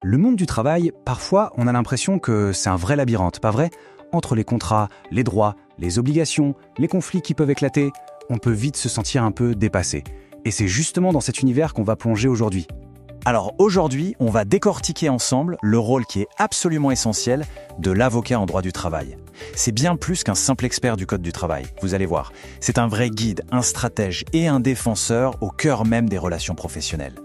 Le monde du travail, parfois, on a l'impression que c'est un vrai labyrinthe, pas vrai? Entre les contrats, les droits, les obligations, les conflits qui peuvent éclater, on peut vite se sentir un peu dépassé. Et c'est justement dans cet univers qu'on va plonger aujourd'hui. Alors aujourd'hui, on va décortiquer ensemble le rôle qui est absolument essentiel de l'avocat en droit du travail. C'est bien plus qu'un simple expert du code du travail, vous allez voir. C'est un vrai guide, un stratège et un défenseur au cœur même des relations professionnelles.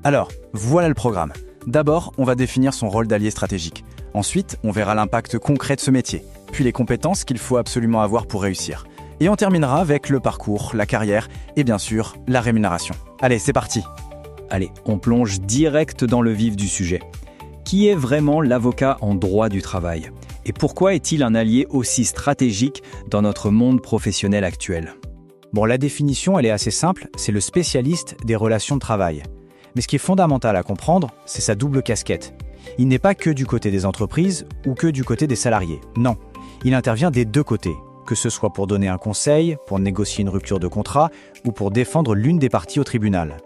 Alors, voilà le programme. D'abord, on va définir son rôle d'allié stratégique. Ensuite, on verra l'impact concret de ce métier, puis les compétences qu'il faut absolument avoir pour réussir. Et on terminera avec le parcours, la carrière et bien sûr, la rémunération. Allez, c'est parti! Allez, on plonge direct dans le vif du sujet. Qui est vraiment l'avocat en droit du travail? Et pourquoi est-il un allié aussi stratégique dans notre monde professionnel actuel? Bon, la définition, elle est assez simple, c'est le spécialiste des relations de travail. Mais ce qui est fondamental à comprendre, c'est sa double casquette. Il n'est pas que du côté des entreprises ou que du côté des salariés. Non, il intervient des deux côtés, que ce soit pour donner un conseil, pour négocier une rupture de contrat ou pour défendre l'une des parties au tribunal.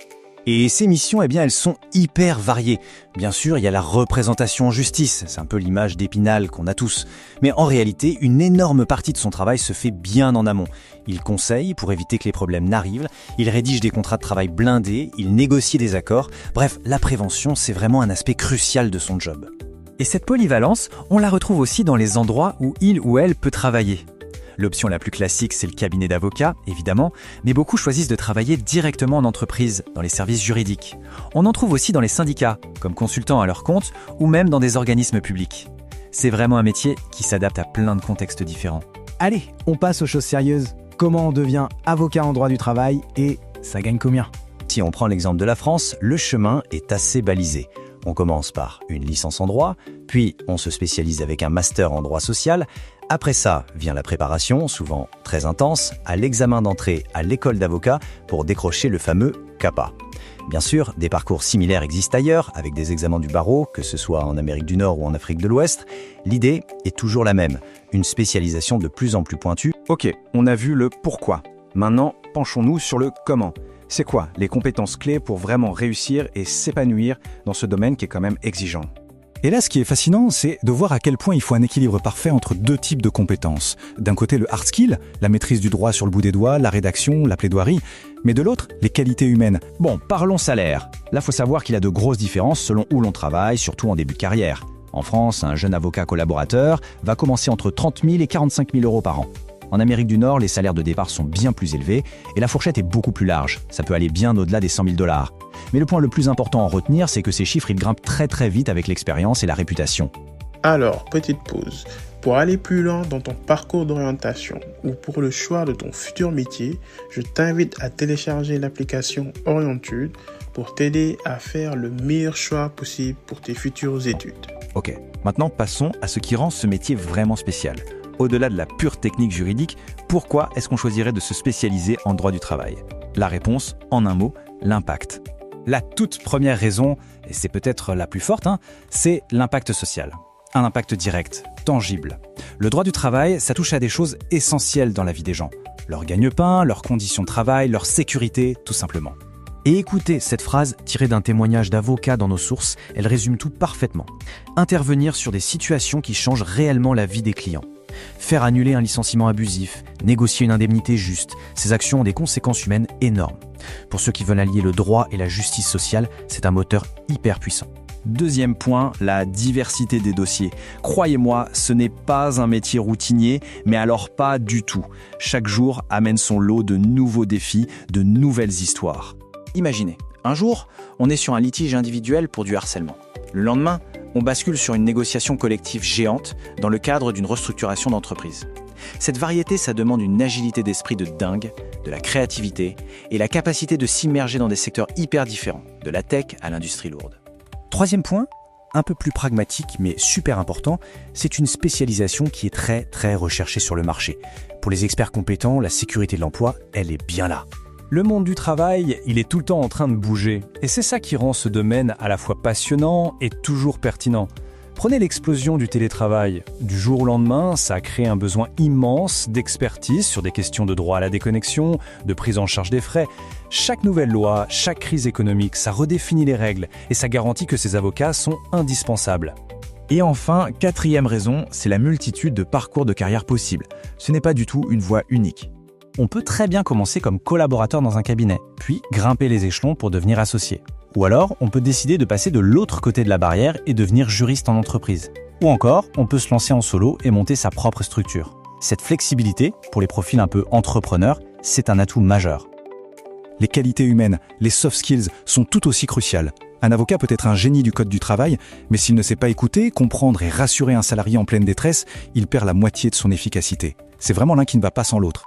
Et ces missions, eh bien, elles sont hyper variées. Bien sûr, il y a la représentation en justice, c'est un peu l'image d'Épinal qu'on a tous. Mais en réalité, une énorme partie de son travail se fait bien en amont. Il conseille pour éviter que les problèmes n'arrivent, il rédige des contrats de travail blindés, il négocie des accords. Bref, la prévention, c'est vraiment un aspect crucial de son job. Et cette polyvalence, on la retrouve aussi dans les endroits où il ou elle peut travailler. L'option la plus classique, c'est le cabinet d'avocats, évidemment, mais beaucoup choisissent de travailler directement en entreprise, dans les services juridiques. On en trouve aussi dans les syndicats, comme consultants à leur compte, ou même dans des organismes publics. C'est vraiment un métier qui s'adapte à plein de contextes différents. Allez, on passe aux choses sérieuses. Comment on devient avocat en droit du travail et ça gagne combien? Si on prend l'exemple de la France, le chemin est assez balisé. On commence par une licence en droit, puis on se spécialise avec un master en droit social. Après ça vient la préparation, souvent très intense, à l'examen d'entrée à l'école d'avocat pour décrocher le fameux CAPA. Bien sûr, des parcours similaires existent ailleurs, avec des examens du barreau, que ce soit en Amérique du Nord ou en Afrique de l'Ouest. L'idée est toujours la même, une spécialisation de plus en plus pointue. Ok, on a vu le pourquoi. Maintenant, penchons-nous sur le comment. C'est quoi les compétences clés pour vraiment réussir et s'épanouir dans ce domaine qui est quand même exigeant? Et là, ce qui est fascinant, c'est de voir à quel point il faut un équilibre parfait entre deux types de compétences. D'un côté, le hard skill, la maîtrise du droit sur le bout des doigts, la rédaction, la plaidoirie, mais de l'autre, les qualités humaines. Bon, parlons salaire. Là, faut savoir qu'il y a de grosses différences selon où l'on travaille, surtout en début de carrière. En France, un jeune avocat collaborateur va commencer entre 30 000 et 45 000 euros par an. En Amérique du Nord, les salaires de départ sont bien plus élevés et la fourchette est beaucoup plus large. Ça peut aller bien au-delà des 100 000 $. Mais le point le plus important à retenir, c'est que ces chiffres, ils grimpent très très vite avec l'expérience et la réputation. Alors, petite pause. Pour aller plus loin dans ton parcours d'orientation ou pour le choix de ton futur métier, je t'invite à télécharger l'application Orientude pour t'aider à faire le meilleur choix possible pour tes futures études. Ok, maintenant passons à ce qui rend ce métier vraiment spécial. Au-delà de la pure technique juridique, pourquoi est-ce qu'on choisirait de se spécialiser en droit du travail? La réponse, en un mot, l'impact. La toute première raison, et c'est peut-être la plus forte, c'est l'impact social. Un impact direct, tangible. Le droit du travail, ça touche à des choses essentielles dans la vie des gens. Leur gagne-pain, leurs conditions de travail, leur sécurité, tout simplement. Et écoutez cette phrase tirée d'un témoignage d'avocat dans nos sources, elle résume tout parfaitement. Intervenir sur des situations qui changent réellement la vie des clients. Faire annuler un licenciement abusif, négocier une indemnité juste, ces actions ont des conséquences humaines énormes. Pour ceux qui veulent allier le droit et la justice sociale, c'est un moteur hyper puissant. Deuxième point, la diversité des dossiers. Croyez-moi, ce n'est pas un métier routinier, mais alors pas du tout. Chaque jour amène son lot de nouveaux défis, de nouvelles histoires. Imaginez, un jour, on est sur un litige individuel pour du harcèlement. Le lendemain, on bascule sur une négociation collective géante dans le cadre d'une restructuration d'entreprise. Cette variété, ça demande une agilité d'esprit de dingue, de la créativité et la capacité de s'immerger dans des secteurs hyper différents, de la tech à l'industrie lourde. Troisième point, un peu plus pragmatique mais super important, c'est une spécialisation qui est très très recherchée sur le marché. Pour les experts compétents, la sécurité de l'emploi, elle est bien là. Le monde du travail, il est tout le temps en train de bouger. Et c'est ça qui rend ce domaine à la fois passionnant et toujours pertinent. Prenez l'explosion du télétravail. Du jour au lendemain, ça a créé un besoin immense d'expertise sur des questions de droit à la déconnexion, de prise en charge des frais. Chaque nouvelle loi, chaque crise économique, ça redéfinit les règles et ça garantit que ces avocats sont indispensables. Et enfin, quatrième raison, c'est la multitude de parcours de carrière possibles. Ce n'est pas du tout une voie unique. On peut très bien commencer comme collaborateur dans un cabinet, puis grimper les échelons pour devenir associé. Ou alors, on peut décider de passer de l'autre côté de la barrière et devenir juriste en entreprise. Ou encore, on peut se lancer en solo et monter sa propre structure. Cette flexibilité, pour les profils un peu entrepreneurs, c'est un atout majeur. Les qualités humaines, les soft skills, sont tout aussi cruciales. Un avocat peut être un génie du code du travail, mais s'il ne sait pas écouter, comprendre et rassurer un salarié en pleine détresse, il perd la moitié de son efficacité. C'est vraiment l'un qui ne va pas sans l'autre.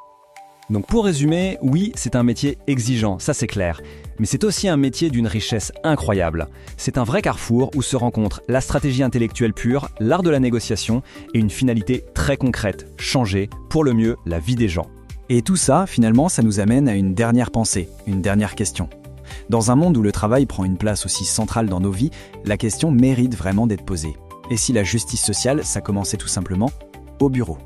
Donc pour résumer, oui, c'est un métier exigeant, ça c'est clair. Mais c'est aussi un métier d'une richesse incroyable. C'est un vrai carrefour où se rencontrent la stratégie intellectuelle pure, l'art de la négociation et une finalité très concrète, changer, pour le mieux, la vie des gens. Et tout ça, finalement, ça nous amène à une dernière pensée, une dernière question. Dans un monde où le travail prend une place aussi centrale dans nos vies, la question mérite vraiment d'être posée. Et si la justice sociale, ça commençait tout simplement au bureau ?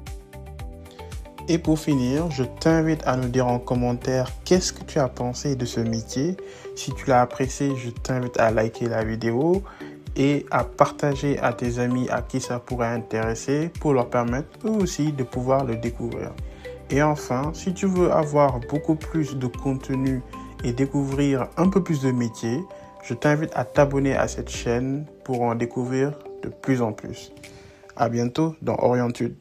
Et pour finir, je t'invite à nous dire en commentaire qu'est-ce que tu as pensé de ce métier. Si tu l'as apprécié, je t'invite à liker la vidéo et à partager à tes amis à qui ça pourrait intéresser pour leur permettre eux aussi de pouvoir le découvrir. Et enfin, si tu veux avoir beaucoup plus de contenu et découvrir un peu plus de métiers, je t'invite à t'abonner à cette chaîne pour en découvrir de plus en plus. À bientôt dans Orientude.